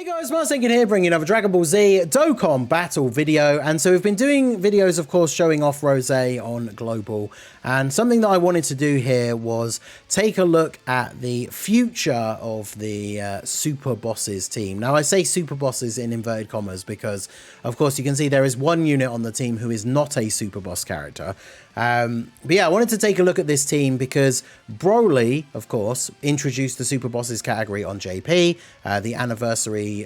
Guys, Marsenkin here, bringing another Dragon Ball Z Dokkan battle video. And so we've been doing videos, of course, showing off Rose on Global. And something that I wanted to do here was take a look at the future of the Super Bosses team. Now, I say Super Bosses in inverted commas because, of course, you can see there is one unit on the team who is not a Super Boss character. But yeah, I wanted to take a look at this team because BROLY, of course, introduced the Super Bosses category on JP, the anniversary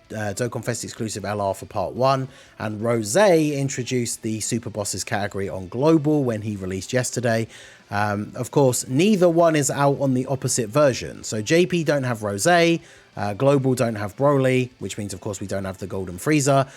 Dokkan Fest exclusive LR for part 1, and Rose introduced the Super Bosses category on Global when he released yesterday. Of course, neither one is out on the opposite version. So JP don't have Rose, Global don't have BROLY, which means, of course, we don't have the Golden Frieza.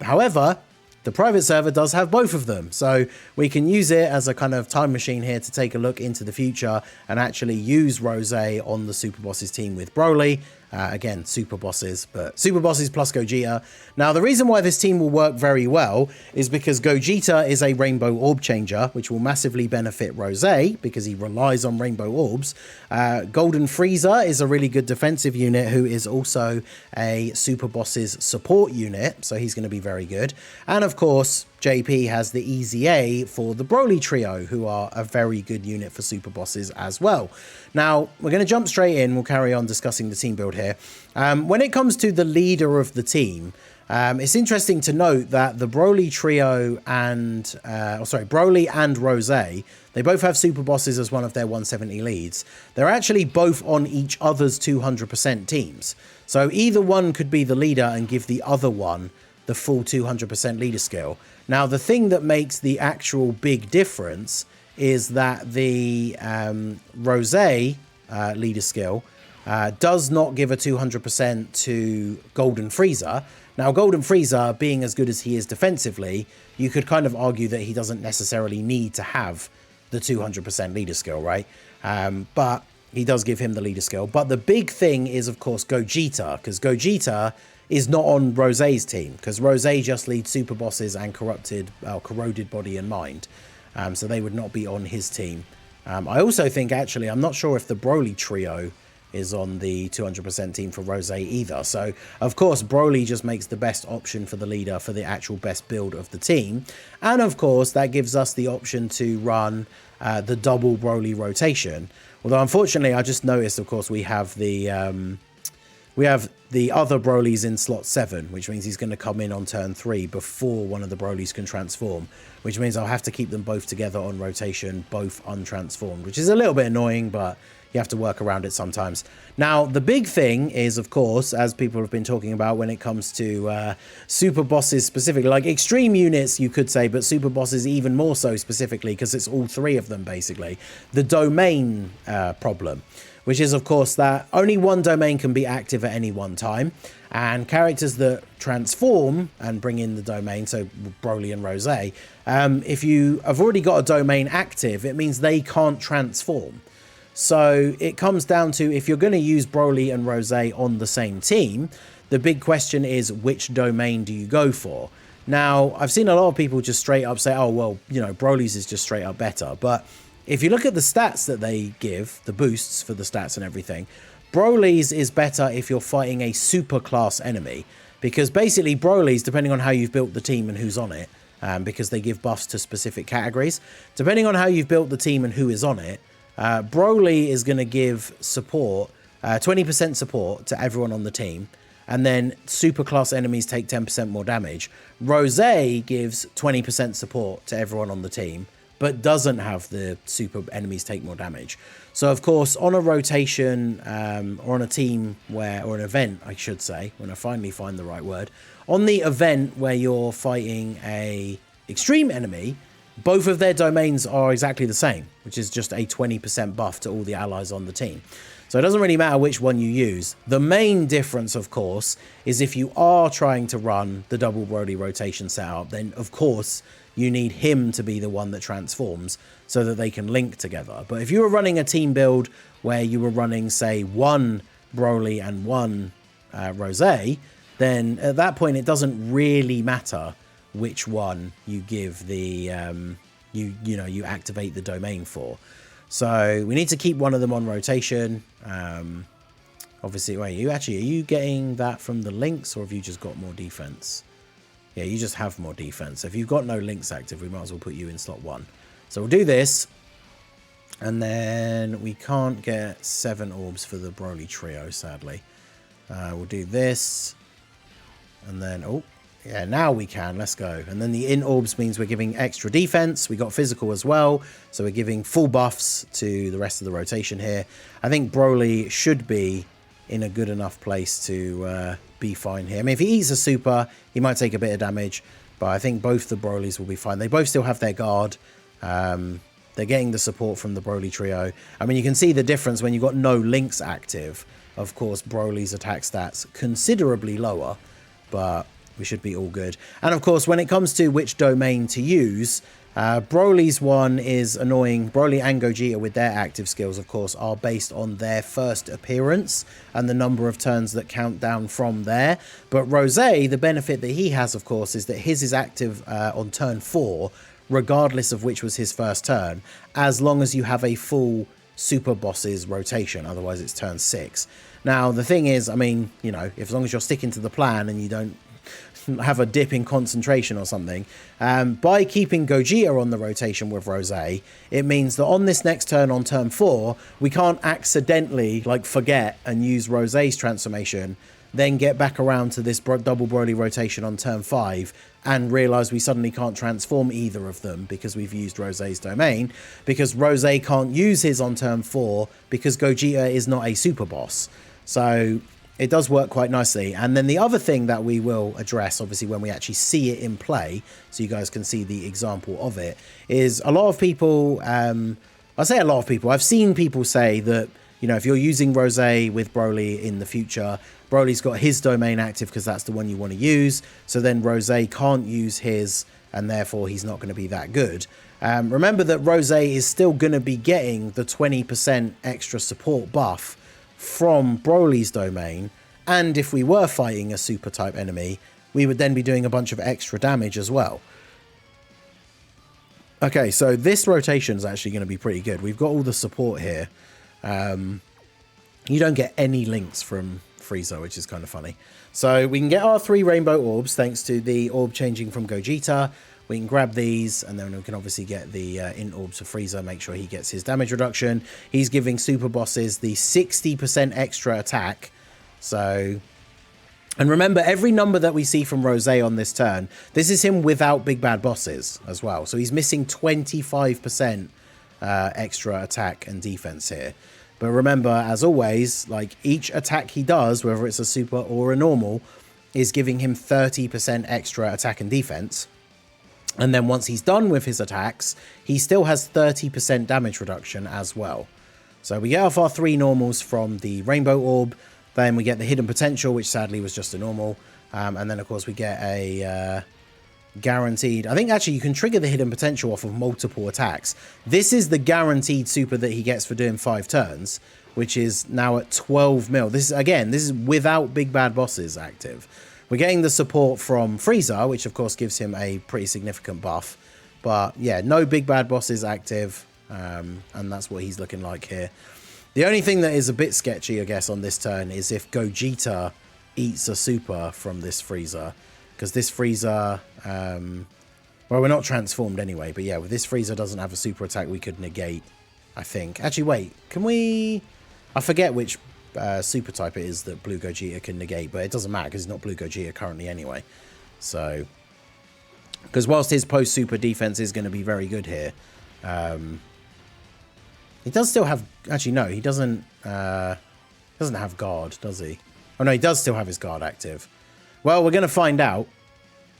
However, the private server does have both of them, so we can use it as a kind of time machine here to take a look into the future and actually use Rose on the Super Bosses team with BROLY. Again, Super Bosses, but Super Bosses plus Gogeta. Now, the reason why this team will work very well is because Gogeta is a Rainbow Orb changer, which will massively benefit Rose because he relies on Rainbow Orbs. Golden Frieza is a really good defensive unit who is also a Super Bosses support unit, so he's going to be very good. And of course, JP has the Easy A for the BROLY trio, who are a very good unit for Super Bosses as well. Now, we're going to jump straight in. We'll carry on discussing the team build here. When it comes to the leader of the team, it's interesting to note that the BROLY trio and, BROLY and Rose, they both have Super Bosses as one of their 170 leads. They're actually both on each other's 200% teams. So either one could be the leader and give the other one the full 200% leader skill. Now, the thing that makes the actual big difference is that the Rose leader skill does not give a 200% to Golden Frieza. Now, Golden Frieza, being as good as he is defensively, you could kind of argue that he doesn't necessarily need to have the 200% leader skill, right? But he does give him the leader skill. But the big thing is, of course, Gogeta, because Gogeta is not on Rose's team, because Rose just leads Super Bosses and corroded body and mind. So they would not be on his team. I also think, actually, I'm not sure if the BROLY trio is on the 200% team for Rose either. So, of course, BROLY just makes the best option for the leader for the actual best build of the team. And, of course, that gives us the option to run the double BROLY rotation. Although, unfortunately, I just noticed, of course, we have the other Brolys in slot 7, which means he's going to come in on turn 3 before one of the Brolys can transform, which means I'll have to keep them both together on rotation, both untransformed, which is a little bit annoying, but you have to work around it sometimes. Now, the big thing is, of course, as people have been talking about when it comes to Super Bosses specifically, like extreme units, you could say, but Super Bosses even more so specifically, because it's all three of them, basically, the domain problem, which is, of course, that only one domain can be active at any one time, and characters that transform and bring in the domain, so BROLY and Rose, if you have already got a domain active, it means they can't transform. So it comes down to, if you're going to use BROLY and Rose on the same team, the big question is, which domain do you go for? Now, I've seen a lot of people just straight up say, oh, well, you know, BROLY's is just straight up better, but if you look at the stats that they give, the boosts for the stats and everything, BROLY's is better if you're fighting a super class enemy, because basically BROLY's, depending on how you've built the team and who's on it, because they give buffs to specific categories, depending on how you've built the team and who is on it, BROLY is going to give support, 20% support to everyone on the team, and then super class enemies take 10% more damage. Rose gives 20% support to everyone on the team, but doesn't have the super enemies take more damage. So, of course, on a rotation, or on a team where, or an event, I should say, when I finally find the right word, on the event where you're fighting a extreme enemy, both of their domains are exactly the same, which is just a 20% buff to all the allies on the team. So it doesn't really matter which one you use. The main difference, of course, is if you are trying to run the double BROLY rotation setup, then, of course, you need him to be the one that transforms so that they can link together. But if you were running a team build where you were running, say, one BROLY and one Rose, then at that point it doesn't really matter which one you give the you activate the domain for. So we need to keep one of them on rotation. Obviously, wait, are you getting that from the links, or have you just got more defense? Yeah, you just have more defense. If you've got no links active, we might as well put you in slot 1. So we'll do this. And then we can't get 7 orbs for the Broly trio, sadly. We'll do this. And then, oh, yeah, now we can. Let's go. And then the in orbs means we're giving extra defense. We got physical as well. So we're giving full buffs to the rest of the rotation here. I think Broly should be in a good enough place to be fine here. I mean, if he eats a super, he might take a bit of damage. But I think both the Brolys will be fine. They both still have their guard. They're getting the support from the Broly trio. I mean, you can see the difference when you've got no links active. Of course, Broly's attack stats considerably lower, but we should be all good. And of course, when it comes to which domain to use, Broly's one is annoying. Broly and Gogeta with their active skills, of course, are based on their first appearance and the number of turns that count down from there. But Rosé, the benefit that he has, of course, is that his is active on turn 4, regardless of which was his first turn, as long as you have a full super boss's rotation. Otherwise, it's turn 6. Now, the thing is, I mean, you know, as long as you're sticking to the plan and you don't have a dip in concentration or something, by keeping Gogeta on the rotation with Rosé, it means that on this next turn, on turn 4, we can't accidentally, like, forget and use Rosé's transformation, then get back around to this double Broly rotation on turn 5 and realize we suddenly can't transform either of them because we've used Rosé's domain, because Rosé can't use his on turn 4 because Gogeta is not a super boss. So it does work quite nicely. And then the other thing that we will address, obviously, when we actually see it in play, so you guys can see the example of it, is a lot of people, I say a lot of people, I've seen people say that, you know, if you're using Rosé with Broly in the future, Broly's got his domain active because that's the one you want to use. So then Rosé can't use his, and therefore he's not going to be that good. Remember that Rosé is still going to be getting the 20% extra support buff from Broly's domain. And if we were fighting a super type enemy, we would then be doing a bunch of extra damage as well. Okay, so this rotation is actually going to be pretty good. We've got all the support here. You don't get any links from Frieza, which is kind of funny. So we can get our 3 rainbow orbs thanks to the orb changing from Gogeta. We can grab these, and then we can obviously get the int orbs for Frieza, make sure he gets his damage reduction. He's giving super bosses the 60% extra attack. So, and remember, every number that we see from Rosé on this turn, this is him without big bad bosses as well. So he's missing 25% extra attack and defense here. But remember, as always, like each attack he does, whether it's a super or a normal, is giving him 30% extra attack and defense. And then once he's done with his attacks, he still has 30% damage reduction as well. So we get off our 3 normals from the Rainbow Orb. Then we get the Hidden Potential, which sadly was just a normal. And then, of course, we get a guaranteed... I think, actually, you can trigger the Hidden Potential off of multiple attacks. This is the guaranteed super that he gets for doing 5 turns, which is now at 12 mil. This is, again, this is without big bad bosses active. We're getting the support from Frieza, which of course gives him a pretty significant buff. But yeah, no big bad bosses active, and that's what he's looking like here. The only thing that is a bit sketchy, I guess, on this turn is if Gogeta eats a super from this Frieza. Because this Frieza, well, we're not transformed anyway, but yeah, with this Frieza doesn't have a super attack we could negate, I think. Actually, wait, can we... I forget which... super type it is that Blue Gogeta can negate, but it doesn't matter because it's not Blue Gogeta currently anyway. So, because whilst his post super defense is going to be very good here, he does still have, actually no, he doesn't have guard, does he? Oh no, he does still have his guard active. Well, we're going to find out.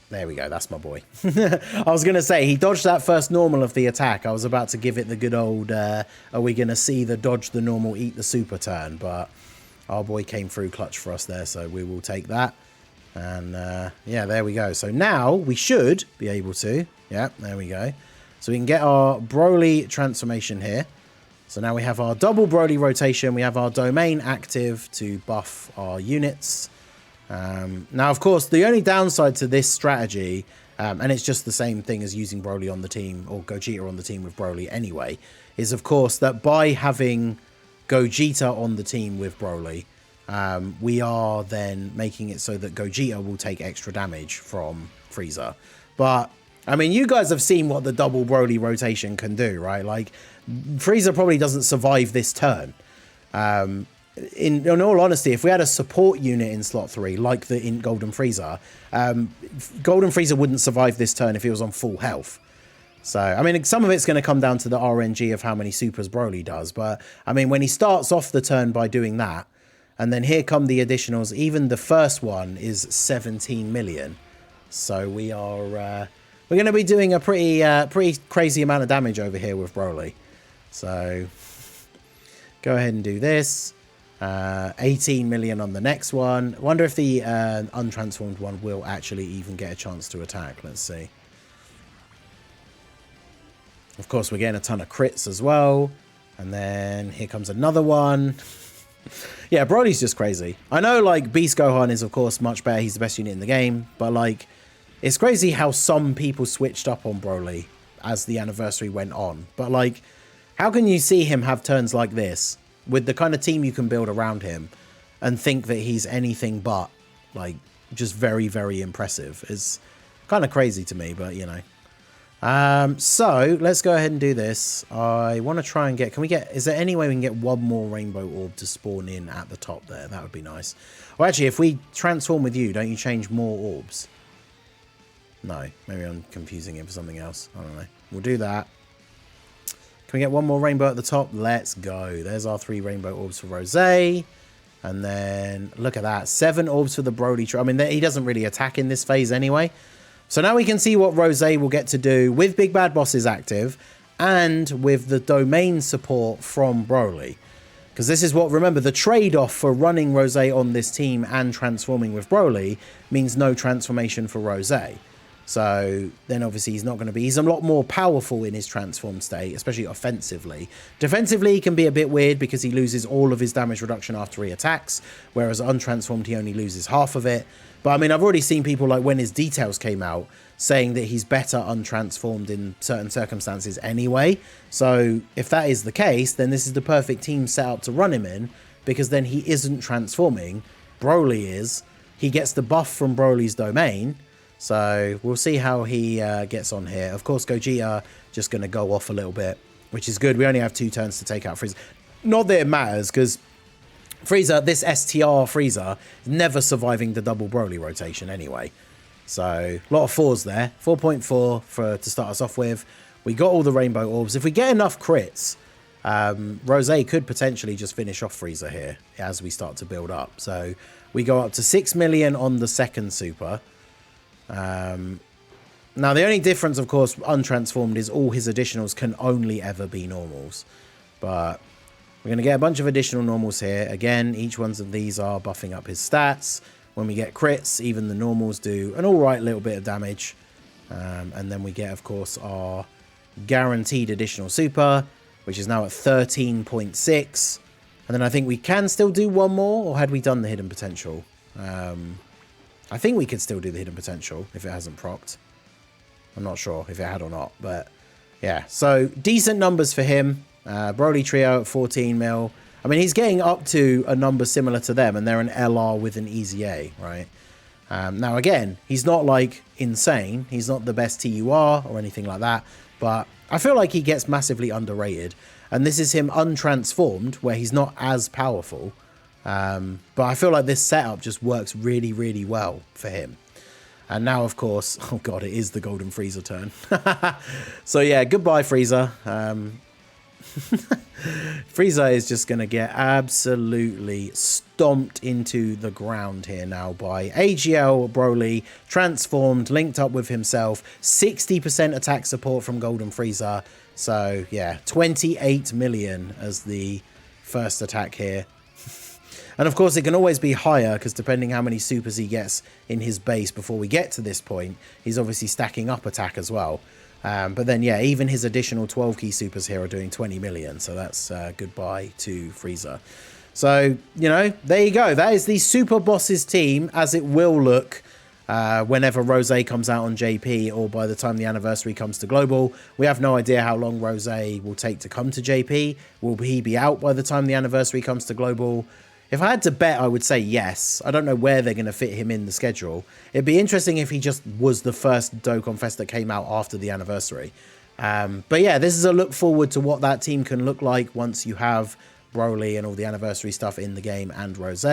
There we go, that's my boy. I was going to say, he dodged that first normal of the attack. I was about to give it the good old, are we going to see the dodge the normal, eat the super turn? But our boy came through clutch for us there, so we will take that. And yeah, there we go. So now we should be able to, yeah, there we go. So we can get our Broly transformation here. So now we have our double Broly rotation. We have our domain active to buff our units. Now, of course, the only downside to this strategy, and it's just the same thing as using Broly on the team, or Gogeta on the team with Broly anyway, is, of course, that by having Gogeta on the team with Broly, we are then making it so that Gogeta will take extra damage from Frieza. But I mean, you guys have seen what the double Broly rotation can do, right? Like, Frieza probably doesn't survive this turn. In all honesty, if we had a support unit in slot 3, like in Golden Frieza, Golden Frieza wouldn't survive this turn if he was on full health. So, I mean, some of it's going to come down to the RNG of how many supers Broly does. But, I mean, when he starts off the turn by doing that, and then here come the additionals, even the first one is 17 million. So we are, we're going to be doing a pretty crazy amount of damage over here with Broly. So, go ahead and do this. 18 million on the next one. I wonder if the untransformed one will actually even get a chance to attack. Let's see. Of course, we're getting a ton of crits as well. And then here comes another one. Yeah, Broly's just crazy. I know, like, Beast Gohan is, of course, much better. He's the best unit in the game. But, like, it's crazy how some people switched up on Broly as the anniversary went on. But, like, how can you see him have turns like this with the kind of team you can build around him and think that he's anything but, like, just very, very impressive? It's kind of crazy to me, but, you know. So let's go ahead and do this. I want to try and get, is there any way we can get one more rainbow orb to spawn in at the top there? That would be nice. Well, actually, if we transform with you, don't you change more orbs? No, maybe I'm confusing it for something else. I don't know. We'll do that. Can we get one more rainbow at the top? Let's go. There's our 3 rainbow orbs for Rosé. And then look at that. 7 orbs for the Broly. I mean, he doesn't really attack in this phase anyway. So now we can see what Rosé will get to do with Big Bad Bosses active and with the domain support from Broly. Because this is what, remember, the trade-off for running Rosé on this team and transforming with Broly means no transformation for Rosé. So then obviously he's not going to be, he's a lot more powerful in his transformed state, especially offensively. Defensively, he can be a bit weird because he loses all of his damage reduction after he attacks, whereas untransformed, he only loses half of it. But I mean, I've already seen people, like when his details came out, saying that he's better untransformed in certain circumstances anyway. So if that is the case, then this is the perfect team set up to run him in, because then he isn't transforming. Broly is. He gets the buff from Broly's domain. So we'll see how he gets on here. Of course, Gogeta just going to go off a little bit, which is good. We only have 2 turns to take out Frieza. Not that it matters, because Frieza, this STR Frieza, is never surviving the double Broly rotation anyway. So a lot of 4s there. 4.4 to start us off with. We got all the rainbow orbs. If we get enough crits, Rosé could potentially just finish off Frieza here as we start to build up. So we go up to 6 million on the second super. Now the only difference, of course, untransformed is all his additionals can only ever be normals. But we're going to get a bunch of additional normals here. Again, each one of these are buffing up his stats. When we get crits, even the normals do an alright little bit of damage. And then we get, of course, our guaranteed additional super, which is now at 13.6. And then I think we can still do one more, or had we done the hidden potential? I think we could still do the hidden potential if it hasn't procced. I'm not sure if it had or not, but yeah. So decent numbers for him. Broly Trio at 14 mil. I mean, he's getting up to a number similar to them, and they're an LR with an easy A, right? Now, again, he's not, like, insane. He's not the best TUR or anything like that, but I feel like he gets massively underrated. And this is him untransformed, where he's not as powerful. But I feel like this setup just works really, really well for him. And now, of course, oh god, it is the Golden Frieza turn. So yeah, goodbye, Frieza. Frieza is just going to get absolutely stomped into the ground here now by AGL Broly, transformed, linked up with himself, 60% attack support from Golden Frieza. So yeah, 28 million as the first attack here. And of course, it can always be higher, because depending how many supers he gets in his base before we get to this point, he's obviously stacking up attack as well. But then, yeah, even his additional 12 key supers here are doing 20 million. So that's goodbye to Frieza. So, you know, there you go. That is the Super Bosses team as it will look whenever Rosé comes out on JP, or by the time the anniversary comes to Global. We have no idea how long Rosé will take to come to JP. Will he be out by the time the anniversary comes to Global? If I had to bet, I would say yes. I don't know where they're going to fit him in the schedule. It'd be interesting if he just was the first Dokkan Fest that came out after the anniversary. But yeah, this is a look forward to what that team can look like once you have BROLY and all the anniversary stuff in the game and Rose.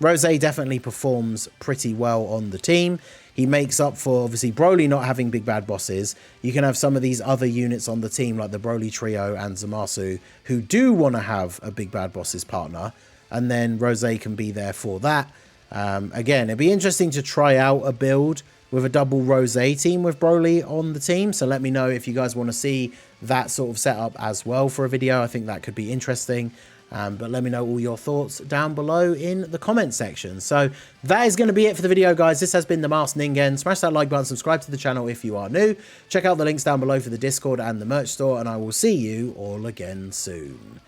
Rose definitely performs pretty well on the team. He makes up for, obviously, BROLY not having big bad bosses. You can have some of these other units on the team, like the BROLY Trio and Zamasu, who do want to have a big bad bosses partner, and then Rose can be there for that. Again, it'd be interesting to try out a build with a double Rose team with BROLY on the team, so let me know if you guys want to see that sort of setup as well for a video. I think that could be interesting. But let me know all your thoughts down below in the comment section. So that is going to be it for the video, guys. This has been the Masked Ningen. Smash that like button, subscribe to the channel if you are new. Check out the links down below for the Discord and the merch store, and I will see you all again soon.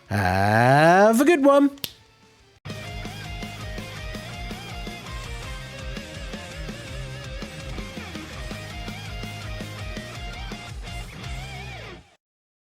Have a good one.